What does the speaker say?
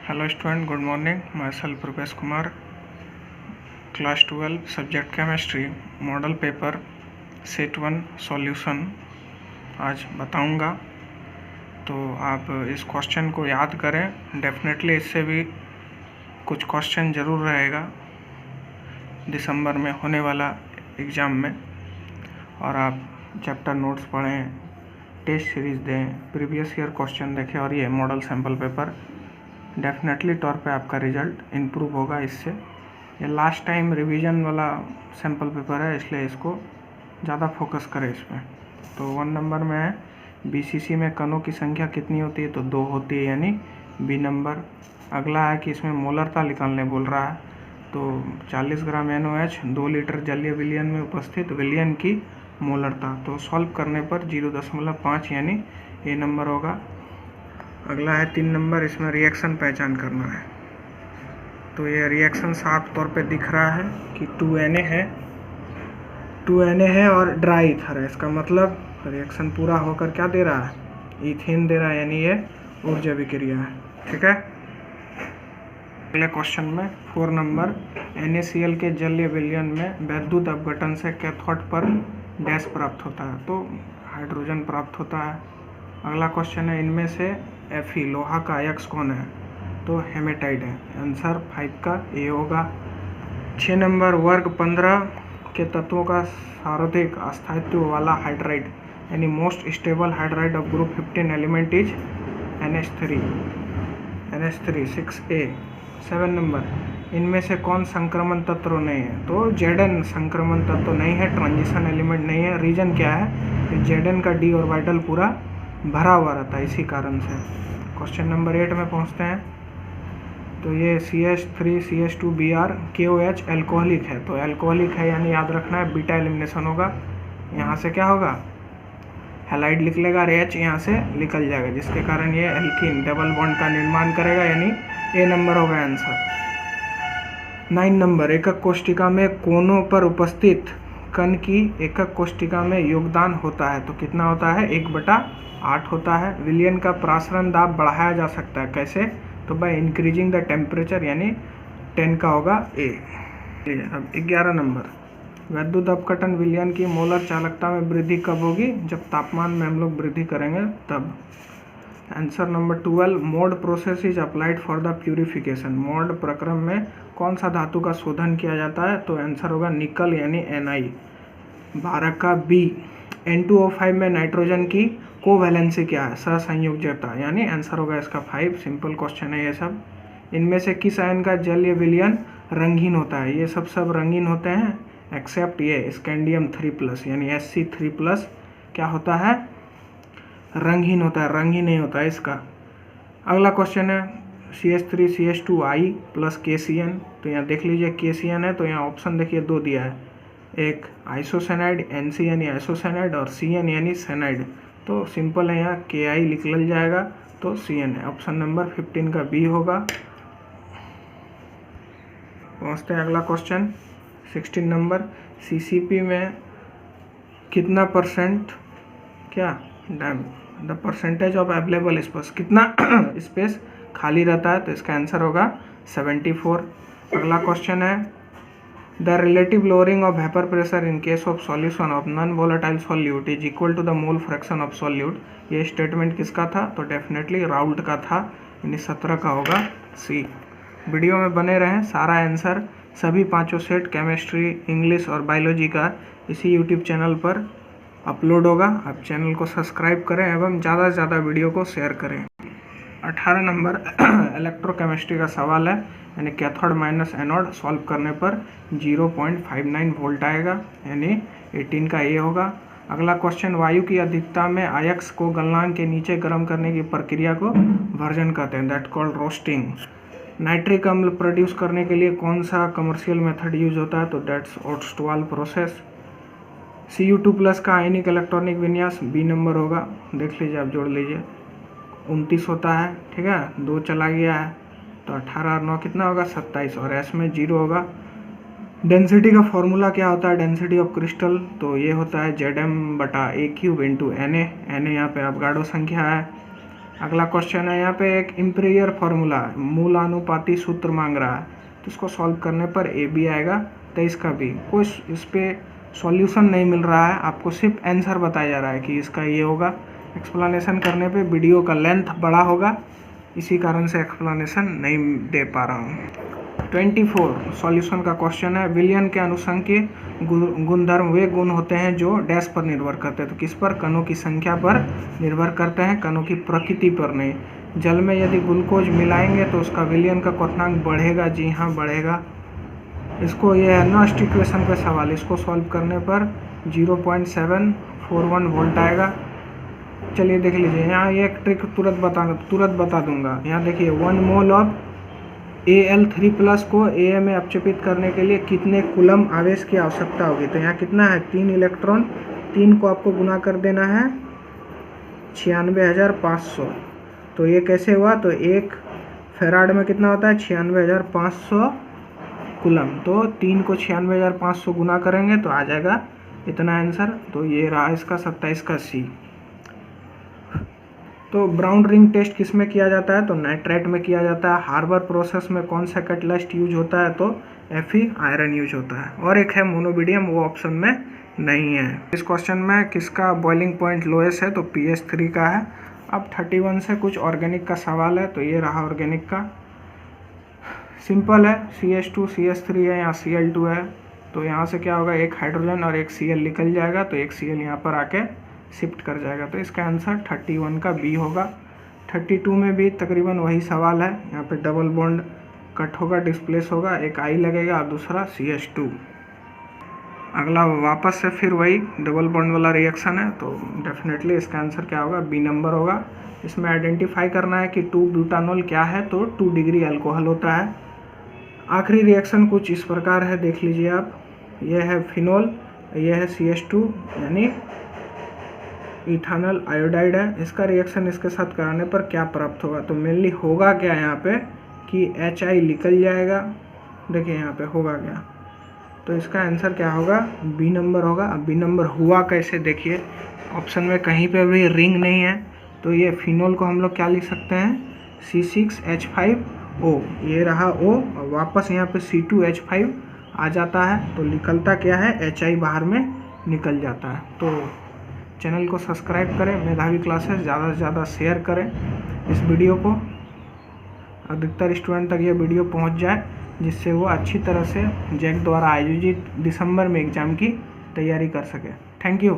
Hello student, good morning. Myself Rupesh Kumar, class 12, subject chemistry, model paper, set 1 solution आज बताऊंगा। तो आप इस क्वेश्चन को याद करें, डेफिनेटली इससे भी कुछ क्वेश्चन ज़रूर रहेगा दिसंबर में होने वाला एग्ज़ाम में। और आप चैप्टर नोट्स पढ़ें, टेस्ट सीरीज़ दें, प्रीवियस ईयर क्वेश्चन देखें और ये मॉडल सैम्पल पेपर, डेफिनेटली तौर पे आपका रिज़ल्ट इम्प्रूव होगा इससे। ये लास्ट टाइम रिवीजन वाला सैम्पल पेपर है, इसलिए इसको ज़्यादा फोकस करें इसमें। तो 1 नंबर में है बीसीसी में कणों की संख्या कितनी होती है, तो 2 होती है, यानी बी नंबर। अगला है कि इसमें मोलरता निकालने बोल रहा है, तो 40 ग्राम NaOH 2 लीटर जलीय विलयन में उपस्थित विलयन की मोलरता, तो सॉल्व करने पर 0.5 यानी ए नंबर होगा। अगला है 3 नंबर, इसमें रिएक्शन पहचान करना है। तो ये रिएक्शन साफ तौर पे दिख रहा है कि 2Na है और ड्राई ईथर है। इसका मतलब रिएक्शन पूरा होकर क्या दे रहा है, ईथेन दे रहा है, यानी ये ऊर्जा विक्रिया है। ठीक है। अगले क्वेश्चन में 4 नंबर, NaCl के जलीय विलयन में वैद्युत अपघटन से कैथोड पर डैश प्राप्त होता है, तो हाइड्रोजन प्राप्त होता है। अगला क्वेश्चन है, इनमें से Fe लोहा का अयस्क कौन है, तो हेमेटाइट है। आंसर 5 का ए होगा। 6 नंबर, वर्ग 15 के तत्वों का सर्वाधिक अस्थायित्व वाला हाइड्राइड यानी most stable hydride of group 15 element is NH3 6A। 7 number, इनमें से कौन संक्रमण तत्व नहीं है, तो Zn संक्रमण तत्व नहीं है, ट्रांजिशन एलिमेंट नहीं है। रीजन क्या है कि Zn का d ऑर्बिटल पूरा भरा हुआ रहता है, इसी कारण से। क्वेश्चन नंबर 8 में पहुंचते हैं। तो ये CH3CH2Br KOH एल्कोहलिक है, तो एल्कोहलिक है यानी याद रखना है बीटा एलिमिनेशन होगा। यहाँ से क्या होगा, हैलाइड लिख लेगा, H यहाँ से निकल जाएगा, जिसके कारण ये एल्कीन डबल बॉन्ड का निर्माण करेगा, यानी ए नंबर होगा आंसर। 9 नंबर, एकक कोशिका में कोनों पर उपस्थित कण की एकक कोशिका में योगदान होता है, तो कितना होता है, 1/8 होता है। विलयन का प्रासरण दाब बढ़ाया जा सकता है, कैसे, तो बाय इंक्रीजिंग द टेम्परेचर, यानी 10 का होगा ए। अब 11 नंबर, वैद्युत अपघटन विलयन की मोलर चालकता में वृद्धि कब होगी, जब तापमान में हम लोग वृद्धि करेंगे तब। Answer number 12, mode process is applied for the purification. Mode प्रक्रम में कौन सा धातु का शोधन किया जाता है, तो आंसर होगा निकल यानी Ni। 12 का बी, N2O5 में नाइट्रोजन की कोवैलेंसी क्या है, सहसंयोजकता, यानी आंसर होगा इसका 5। सिंपल क्वेश्चन है ये सब। इनमें से किस आयन का जलीय विलयन रंगीन होता है, ये सब रंगीन होते हैं एक्सेप्ट ये स्कैंडियम 3+, यानी Sc3+ क्या होता है, रंगहीन होता है, रंगीन नहीं होता है इसका। अगला क्वेश्चन है CH3CH2I + KCN, तो यहाँ देख लीजिए KCN है, तो यहाँ ऑप्शन देखिए 2 दिया है, एक आइसोसेनाइड NC यानी आइसोसेनाइड और CN यानी सेनाइड, तो सिंपल है, यहाँ KI निकल जाएगा, तो CN है। ऑप्शन नंबर 15 का बी होगा। पहुँचते हैं अगला क्वेश्चन 16 नंबर, CCP में कितना परसेंट क्या the percentage of available space, कितना स्पेस खाली रहता है, तो इसका आंसर होगा 74। अगला क्वेश्चन है, the relative lowering of vapour pressure in case of solution of non volatile solute is equal to the mole fraction of solute. ये स्टेटमेंट किसका था, तो डेफिनेटली राउल्ट का था, यानी 17 का होगा सी। वीडियो में बने रहें, सारा आंसर सभी 5 सेट केमिस्ट्री, इंग्लिश और बायोलॉजी का इसी यूट्यूब चैनल पर अपलोड होगा। आप चैनल को सब्सक्राइब करें एवं ज़्यादा से ज़्यादा वीडियो को शेयर करें। 18 नंबर इलेक्ट्रोकेमिस्ट्री का सवाल है, यानी कैथोड माइनस एनोड सॉल्व करने पर 0.59 वोल्ट आएगा, यानी 18 का ए होगा। अगला क्वेश्चन, वायु की अधिकता में अयस्क को गलनांक के नीचे गर्म करने की प्रक्रिया को वर्जन कहते हैं, दैट कॉल्ड रोस्टिंग। नाइट्रिक अम्ल प्रोड्यूस करने के लिए कौन सा कमर्शियल मेथड यूज होता है, तो दैट्स ओट्सवाल प्रोसेस। Cu2+ का आयनिक इलेक्ट्रॉनिक विन्यास बी नंबर होगा, देख लीजिए, आप जोड़ लीजिए, 29 होता है। ठीक है, 2 चला गया है, तो 18 और 9 कितना होगा, 27, और S में 0 होगा। डेंसिटी का फॉर्मूला क्या होता है, डेंसिटी ऑफ क्रिस्टल, तो ये होता है Zm/A³ × Na। Na यहाँ पे अवगाढ़ो संख्या है। अगला क्वेश्चन है यहाँ पे एक इम्पीरियर फार्मूला मूल अनुपाती सूत्र मांग रहा है, तो इसको सॉल्व करने पर ए बी आएगा 23 का बी। कोई इस पर सॉल्यूशन नहीं मिल रहा है, आपको सिर्फ आंसर बताया जा रहा है कि इसका ये होगा। एक्सप्लेनेशन करने पे वीडियो का लेंथ बड़ा होगा, इसी कारण से एक्सप्लेनेशन नहीं दे पा रहा हूँ। 24 सॉल्यूशन का क्वेश्चन है विलयन के अनुसंख्यिकीय गुणधर्म वे गुण होते हैं जो डैश पर निर्भर करते हैं, तो किस पर? कणों की संख्या पर निर्भर करते हैं, कणों की प्रकृति पर नहीं। जल में यदि ग्लूकोज मिलाएंगे तो उसका विलयन का क्वथनांक बढ़ेगा, जी हाँ बढ़ेगा। इसको ये है नॉस्ट इक्वेशन पे सवाल, इसको सॉल्व करने पर 0.741 वोल्ट आएगा। चलिए देख लीजिए, यहाँ ये एक ट्रिक तुरंत बता दूंगा। यहाँ देखिए 1 मोल ऑफ Al3+ को A में अपचपित करने के लिए कितने कूलम आवेश की आवश्यकता होगी? तो यहाँ कितना है? 3 इलेक्ट्रॉन, 3 को आपको गुना कर देना है 96,500। तो ये कैसे हुआ? तो 1 फेराड में कितना होता है? 96,500 कूलम। तो 3 को 96,500 गुना करेंगे तो आ जाएगा इतना आंसर। तो ये रहा इसका 27 का सी। तो ब्राउन रिंग टेस्ट किस में किया जाता है? तो नाइट्रेट में किया जाता है। हार्बर प्रोसेस में कौन सा कैटलिस्ट यूज होता है? तो Fe आयरन यूज होता है। और एक है मोनोबीडियम, वो ऑप्शन में नहीं है। इस क्वेश्चन में किसका बॉइलिंग पॉइंट लोएस्ट है? तो pH3 का है। अब 31 से कुछ ऑर्गेनिक का सवाल है, तो ये रहा ऑर्गेनिक का। सिंपल है, CH2 CH3 है, यहाँ Cl2 है, तो यहाँ से क्या होगा? एक हाइड्रोजन और एक Cl निकल जाएगा, तो एक Cl यहाँ पर आके शिफ्ट कर जाएगा। तो इसका आंसर 31 का बी होगा। 32 में भी तकरीबन वही सवाल है, यहाँ पे डबल बॉन्ड कट होगा, डिस्प्लेस होगा, एक आई लगेगा और दूसरा CH2। अगला वापस से फिर वही डबल बॉन्ड वाला रिएक्शन है, तो डेफिनेटली इसका आंसर क्या होगा? बी नंबर होगा। इसमें आइडेंटिफाई करना है कि 2-ब्यूटानॉल क्या है, तो 2 डिग्री अल्कोहल होता है। आखिरी रिएक्शन कुछ इस प्रकार है, देख लीजिए आप। यह है फिनोल, यह है CH2 यानी इथानल आयोडाइड है। इसका रिएक्शन इसके साथ कराने पर क्या प्राप्त होगा? तो मेनली होगा क्या यहाँ पे कि HI निकल जाएगा। देखिए यहाँ पे होगा क्या, तो इसका आंसर क्या होगा? बी नंबर होगा। अब बी नंबर हुआ कैसे? देखिए ऑप्शन में कहीं पे भी रिंग नहीं है, तो ये फिनोल को हम लोग क्या लिख सकते हैं? C6H5O, ये रहा O, और वापस यहाँ पे C2H5 आ जाता है, तो निकलता क्या है? HI बाहर में निकल जाता है। तो चैनल को सब्सक्राइब करें, मेधावी क्लासेस ज़्यादा से ज़्यादा शेयर करें इस वीडियो को, अधिकतर स्टूडेंट तक ये वीडियो पहुंच जाए, जिससे वो अच्छी तरह से जैक द्वारा आयोजित दिसंबर में एग्ज़ाम की तैयारी कर सके। Thank you.